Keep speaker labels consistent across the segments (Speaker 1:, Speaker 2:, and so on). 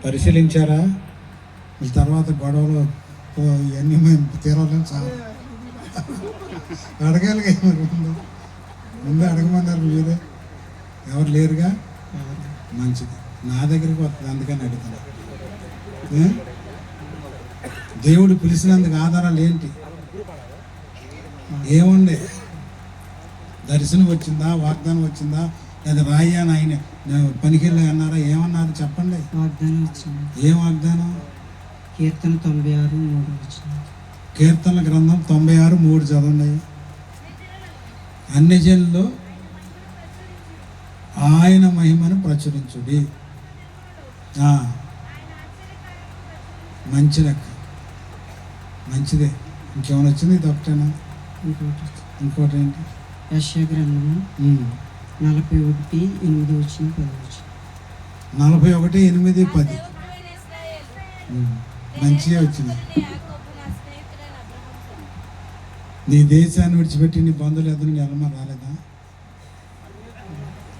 Speaker 1: పరిశీలించారా? తర్వాత గొడవలు ఇవన్నీ మేము తీరాలని చాలా అడగాలి కదా, ముందే అడగమన్నారు మీరే, ఎవరు లేరుగా. మంచిది, నా దగ్గరికి వస్తుంది అందుకని అడుగుతున్నా. దేవుడు పిలిచినందుకు ఆధారాలు ఏంటి? ఏముండే? దర్శనం వచ్చిందా, వాగ్దానం వచ్చిందా, లేదా రాయి అని ఆయన పనికిళ్ళి అన్నారా? ఏమన్నారు చెప్పండి.
Speaker 2: వాగ్దానం వచ్చింది.
Speaker 1: ఏం వాగ్దానం?
Speaker 2: కీర్తన 96:3 వచ్చింది.
Speaker 1: కీర్తన గ్రంథం 96:3 చదవండి. అన్ని జనుల్లో ఆయన మహిమను ప్రచురించుడి. మంచి లెక్క, మంచిదే. ఇంకేమైనా వచ్చింది? తప్పేనా? ఇంకోటి ఏంటి?
Speaker 2: యెషయా గ్రంథము 41:8 వచ్చింది, 10 వచ్చింది.
Speaker 1: 41:8-10 మంచిగా వచ్చింది. నీ దేశాన్ని విడిచిపెట్టి నీ బంధువులు ఎదురు వెళ్ళమని రాలేదా?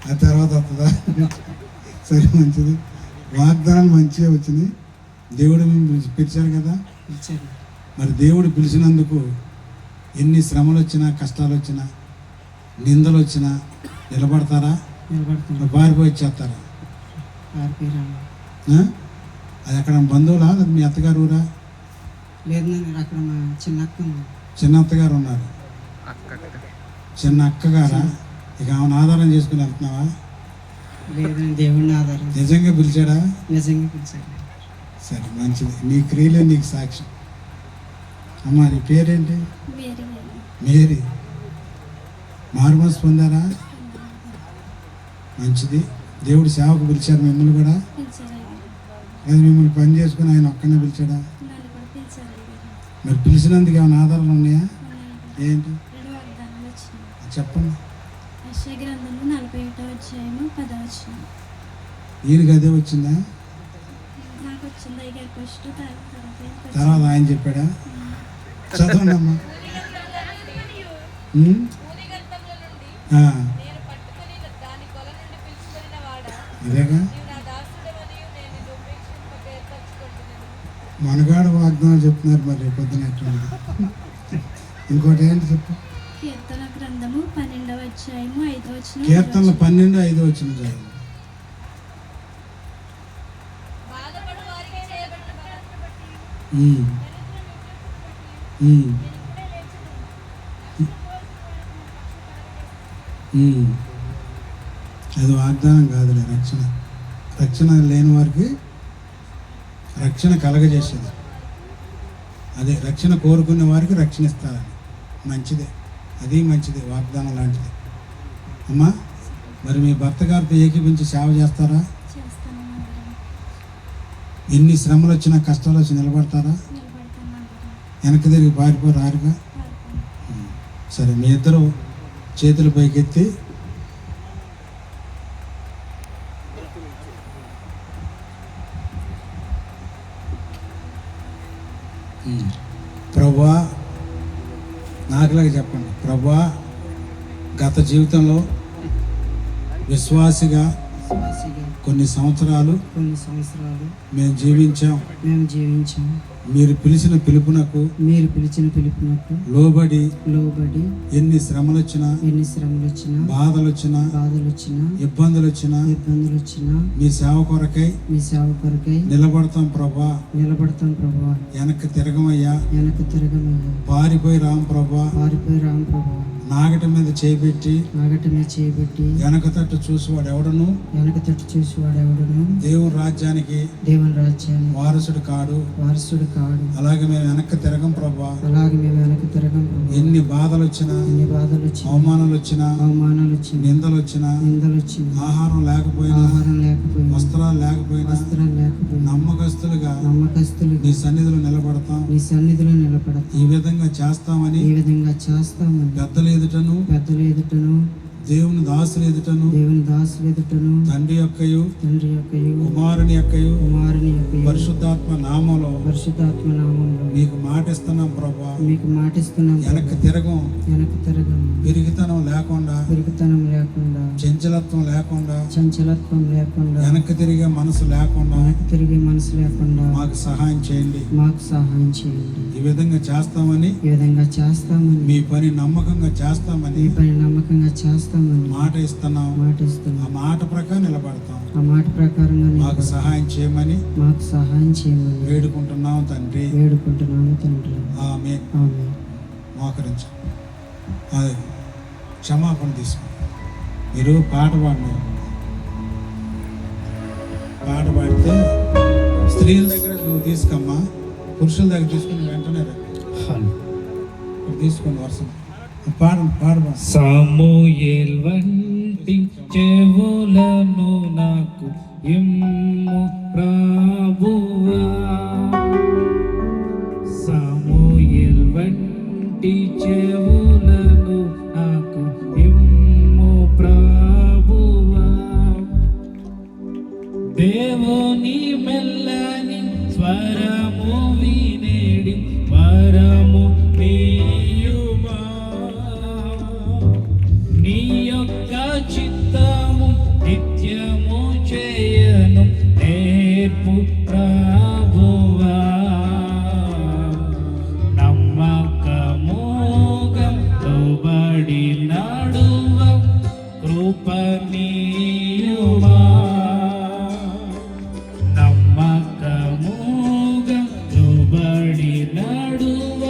Speaker 1: ఆ తర్వాత వస్తుందా? సరే, మంచిది. వాగ్దానాలు మంచిగా వచ్చింది. దేవుడు మేము పిలిచారు కదా. మరి దేవుడు పిలిచినందుకు ఎన్ని శ్రమలు వచ్చినా, కష్టాలు వచ్చినా, నిందలు వచ్చినా నిలబడతారా? పారిపోయి వచ్చేస్తారా? అది అక్కడ బంధువులా, మీ అత్తగారు ఊరా?
Speaker 2: లేదు, అక్కడ మా
Speaker 1: చిన్న అత్తగారు ఉన్నారు. చిన్న అక్కగారా? ఇక ఆమెను ఆధారం చేసుకుని వెళ్తున్నావా?
Speaker 2: లేదండి, దేవుడిని ఆధారం.
Speaker 1: నిజంగా పిలిచాడా?
Speaker 2: నిజంగా పిలిచాడు.
Speaker 1: సరే, మంచిది. నీ క్రియలే నీకు సాక్ష్యం. అమ్మా, నీ పేరేంటి? మేరీ. మారుమనసు పొందారా? మంచిది. దేవుడు సేవకు పిలిచారు మిమ్మల్ని కూడా. లేదా మిమ్మల్ని పని చేసుకుని ఆయన ఒక్కనే పిలిచాడా? మరి పిలిచినందుకు ఏమైనా ఆధారాలు ఉన్నాయా? ఏంటి చెప్పండి. ఈయనకి అదే వచ్చిందా? తర్వాత ఆయన చెప్పాడా? చదవండి అమ్మా. ఇదేగా మనగాడు వాగ్దానం చెప్తున్నారు. మరి పొద్దున ఇంకోటి ఏంటి చెప్పు.
Speaker 3: కీర్తనల 12:5
Speaker 1: కీర్తనలు 12:5 చదివి. అది వాగ్దానం కాదులే, రక్షణ. రక్షణ లేని వారికి రక్షణ కలగజేసేది. అదే రక్షణ కోరుకునే వారికి రక్షణ ఇస్తారని. మంచిదే, అది మంచిదే, వాగ్దానం లాంటిది. అమ్మా, మరి మీ భర్త గారితో ఏకీపించి సేవ చేస్తారా? ఎన్ని శ్రమలు వచ్చినా, కష్టాలు వచ్చి నిలబడతారా? వెనక్కి తిరిగి పారిపోరారుగా. సరే, మీ ఇద్దరు చేతులు పైకెత్తి ప్రభువా, నాకులాగా చెప్పండి. ప్రభువా, గత జీవితంలో విశ్వాసిగా కొన్ని సంవత్సరాలు మేము జీవించాం. మీరు పిలిచిన పిలుపునకు లోబడి ఎన్ని శ్రమలు వచ్చినా, బాధలు వచ్చినా, ఇబ్బందులు వచ్చినా మీ సేవ కొరకై నిలబడతాం ప్రభువా. వెనక్కి తిరగమయ్యా. పారిపోయి రాం ప్రభువా. నాగట మీద చేయబెట్టి వెనక తట్టు చూసేవాడు ఎవడను దేవుని రాజ్యానికి వారసుడు కాడు. అలాగే మేము వెనక్కి తిరగం ప్రభువా. ఎన్ని బాధలు వచ్చినా, అవమానాలు వచ్చినా, నిందలు వచ్చినా, ఆహారం లేకపోయినా, వస్త్రాలు లేకపోయినా, నమ్మకస్తులుగా నీ సన్నిధిలో నిలబడతాం. ఈ విధంగా చేస్తామని పెద్దల ఎదుటను దేవుని దాసుని ఎదుటను
Speaker 2: దేవుని దాసుల ఎదుటను
Speaker 1: తండ్రి యొక్కయు
Speaker 2: తండ్రి యొక్కయు
Speaker 1: కుమారుని యొక్కయు
Speaker 2: కుమారుని యొక్కయు
Speaker 1: పరిశుద్ధాత్మ నామంలో
Speaker 2: పరిశుద్ధాత్మ నామంలో
Speaker 1: మీకు మాటిస్తున్నాం ప్రభా.
Speaker 2: మీకు మాటిస్తున్నాం.
Speaker 1: వెనక్కి తిరగం,
Speaker 2: వెనక్కి తిరగం,
Speaker 1: పిరిగితనం లేకుండా,
Speaker 2: పెరుగుతనం లేకుండా,
Speaker 1: చంచలత్వం లేకుండా,
Speaker 2: చంచలత్వం లేకుండా,
Speaker 1: వెనక్కి తిరిగే మనసు లేకుండా
Speaker 2: వెనక్కి తిరిగే మనసు లేకుండా
Speaker 1: మాకు సహాయం చేయండి.
Speaker 2: మాకు సహాయం చేయండి.
Speaker 1: ఈ విధంగా చేస్తామని,
Speaker 2: ఈ విధంగా చేస్తామని,
Speaker 1: మీ పని నమ్మకంగా చేస్తామని
Speaker 2: ఈ పని నమ్మకంగా చేస్తామని
Speaker 1: మాట ఇస్తున్నాం.
Speaker 2: మాట
Speaker 1: ఆ
Speaker 2: ఇస్తున్నాం.
Speaker 1: మాట ప్రకారం నిలబడతాం.
Speaker 2: ఆ మాట ప్రకారంగా
Speaker 1: మాకు సహాయం చేయమని
Speaker 2: మాకు సహాయం చేయమని
Speaker 1: వేడుకుంటున్నాం తండ్రి.
Speaker 2: వేడుకుంటున్నాము తండ్రి.
Speaker 1: ఆమేన్.
Speaker 2: ఆమేన్.
Speaker 1: మోకరించు. అదే క్షమాపణ తీసుకో. మీరు పాట పాడినారు. పాట పాడితే స్త్రీల దగ్గర నువ్వు తీసుకమ్మా, పురుషుల దగ్గర తీసుకుని వెంటనే రా. ఇప్పుడు తీసుకోండి వర్షం. పాడు
Speaker 3: సమూయేల్ వంటి చెవులను నాకు ఇమ్ము ప్రభువా. సమూయేల్ వంటి చెవులను నాకు ఇమ్ము ప్రభువా. దేవుని మెల్లని స్వరము వినేడి వరము నీయుమా. నీ యొక్క చిత్తము నిత్యము చేయను నేర్పు ప్రభువా. నమ్మకముగా లోబడి నడువ కృప నీయుమా. నమ్మకముగా లోబడి నడువ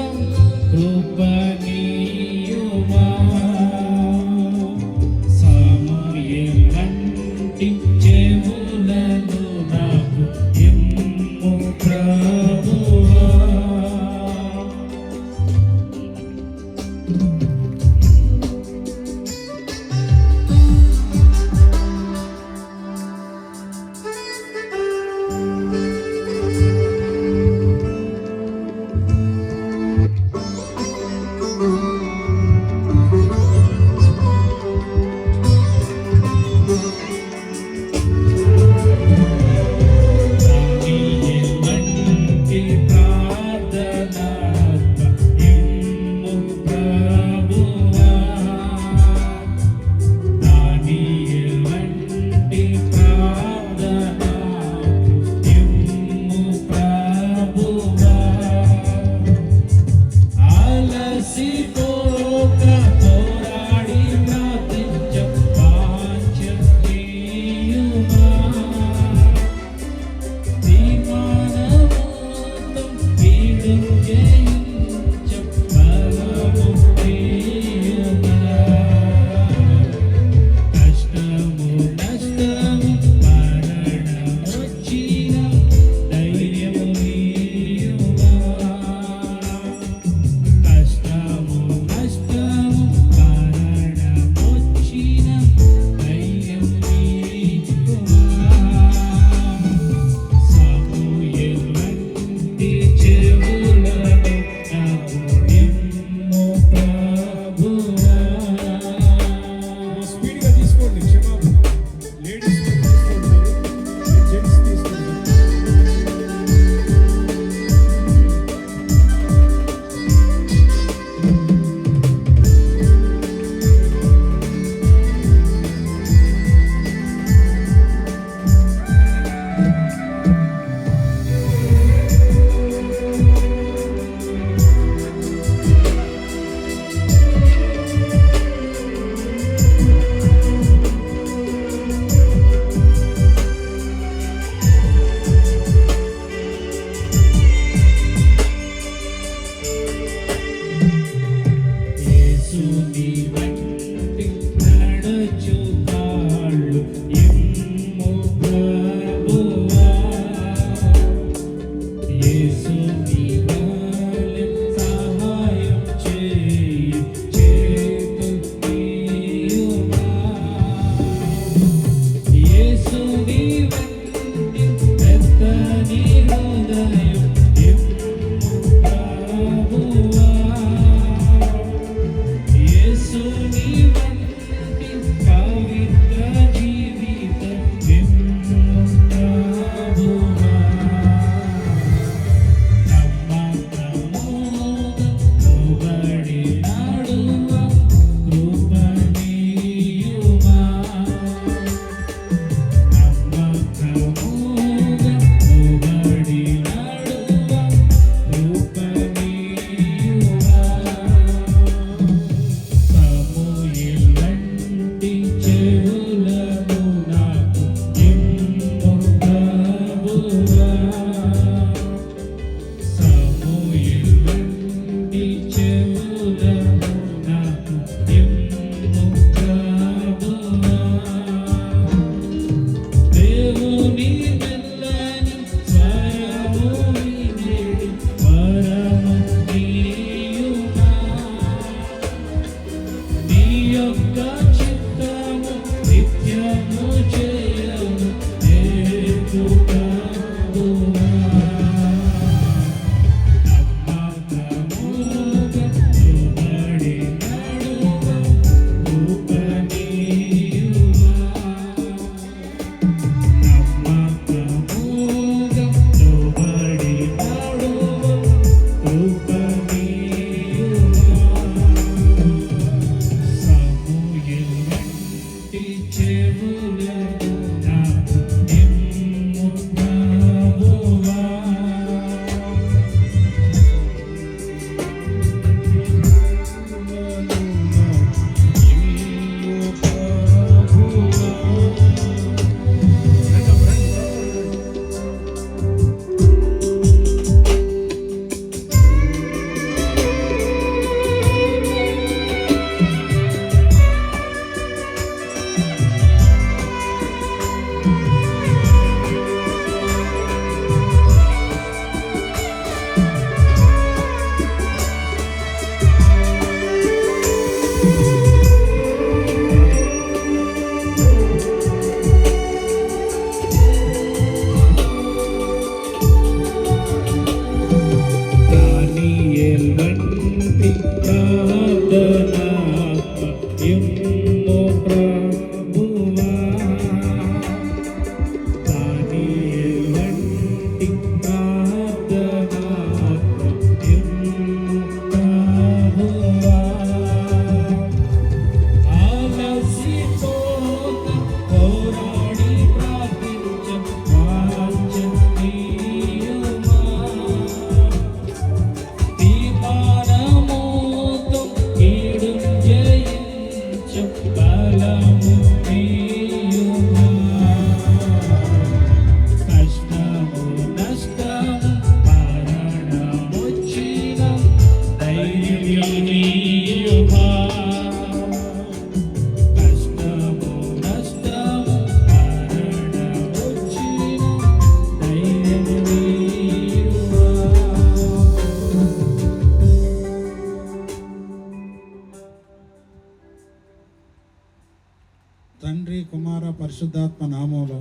Speaker 1: పరిశుద్ధాత్మ నామంలో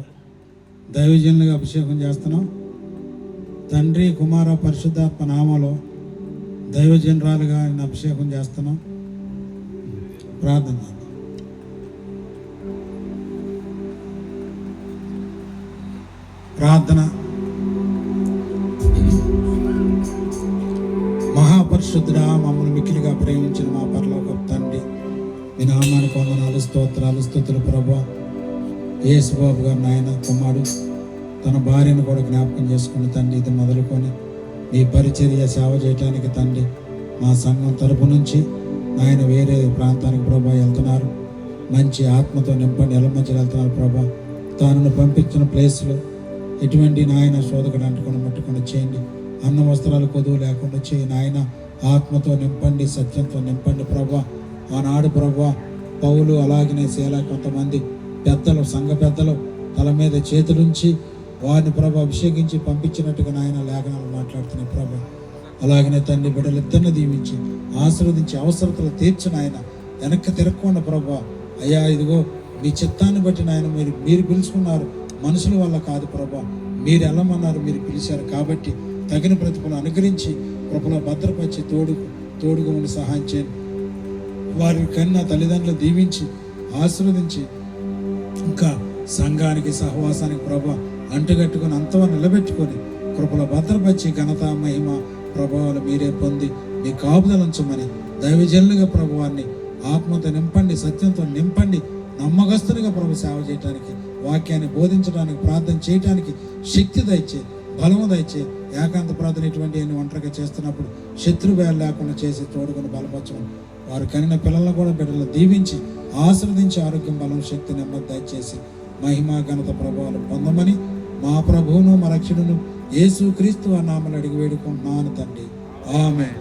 Speaker 1: దైవజనులుగా అభిషేకం చేస్తున్నాం. తండ్రి, కుమార, పరిశుద్ధాత్మ నామంలో దైవజనురాలుగా ఆయన అభిషేకం చేస్తున్నాం. ప్రార్థన. ప్రార్థన. మహాపరిశుద్ధుడా, మమ్మల్ని మిక్కిలిగా ప్రేమించిన మా పరలోకపు తండ్రి, మీ నామానికి వందనాలు, స్తోత్రాలు, స్తుతులు ప్రభువా. యేసుబాబు గారు నాయన కుమారుడు తన భార్యను కూడా జ్ఞాపకం చేసుకుని తండ్రి, ఇది మొదలుకొని మీ పరిచర్య సేవ చేయడానికి తండ్రి మా సంఘం తరపు నుంచి ఆయన వేరే ప్రాంతానికి ప్రభా వెళ్తున్నారు. మంచి ఆత్మతో నింపండి, ఎలమంచిలు వెళ్తున్నారు ప్రభా. తాను పంపించిన ప్లేస్లో ఎటువంటి నాయన శోధకుడు అంటుకొని ముట్టుకొని చేయండి. అన్న వస్త్రాలు కొదువు లేకుండా చేయి నాయన. ఆత్మతో నింపండి, సత్యంతో నింపండి ప్రభా. ఆనాడు ప్రభా పౌలు అలాగనే శీల కొంతమంది పెద్దలు, సంఘ పెద్దలు తల మీద చేతులుంచి వారిని ప్రభా అభిషేకించి పంపించినట్టుగా నాయన లేఖనాలు మాట్లాడుతున్నాయి ప్రభా. అలాగనే తండ్రి బిడ్డలిద్దరిని దీవించి ఆశీర్వదించి అవసరతలు తీర్చిన ఆయన వెనక్కి తిరగకుండా ప్రభా. అయ్యా ఇదిగో మీ చిత్తాన్ని బట్టి నాయన మీరు పిలుచుకున్నారు, మనుషుల వల్ల కాదు ప్రభా. మీరు వెళ్ళమన్నారు, మీరు పిలిచారు కాబట్టి తగిన ప్రతిఫలం అనుగ్రహించి కృపలో భద్రపరిచి తోడుగా ఉండి సహాయం చేయండి. వారి కన్నా తల్లిదండ్రులు దీవించి ఆశీర్వదించి ఇంకా సంఘానికి సహవాసానికి ప్రభా అంటుగట్టుకుని అంతవరకు నిలబెట్టుకొని కృపలో భద్రపరిచి ఘనత, మహిమ, ప్రభావాలు మీరే పొంది మీ కాపుదల ఉంచమని దైవజనులుగా ప్రభువాన్ని ఆత్మతో నింపండి, సత్యంతో నింపండి. నమ్మకస్తునిగా ప్రభు సేవ చేయడానికి, వాక్యాన్ని బోధించడానికి, ప్రార్థన చేయడానికి శక్తి దయచే, బలము దయచే. ఏకాంత ప్రార్థన ఇటువంటి ఒంటరిగా చేస్తున్నప్పుడు శత్రువేలు లేకుండా చేసి తోడుకొని బలపరచమని వారు కనిన పిల్లలను కూడా బిడ్డలు దీవించి ఆశీర్వదించి ఆరోగ్యం, బలం, శక్తి, నెమ్మది దయచేసి మహిమ, ఘనత, ప్రభావాలు పొందమని మా ప్రభువును మా రక్షకుడును యేసు క్రీస్తు నామములో అడిగి వేడుకుంటున్నాను తండ్రి. ఆమేన్.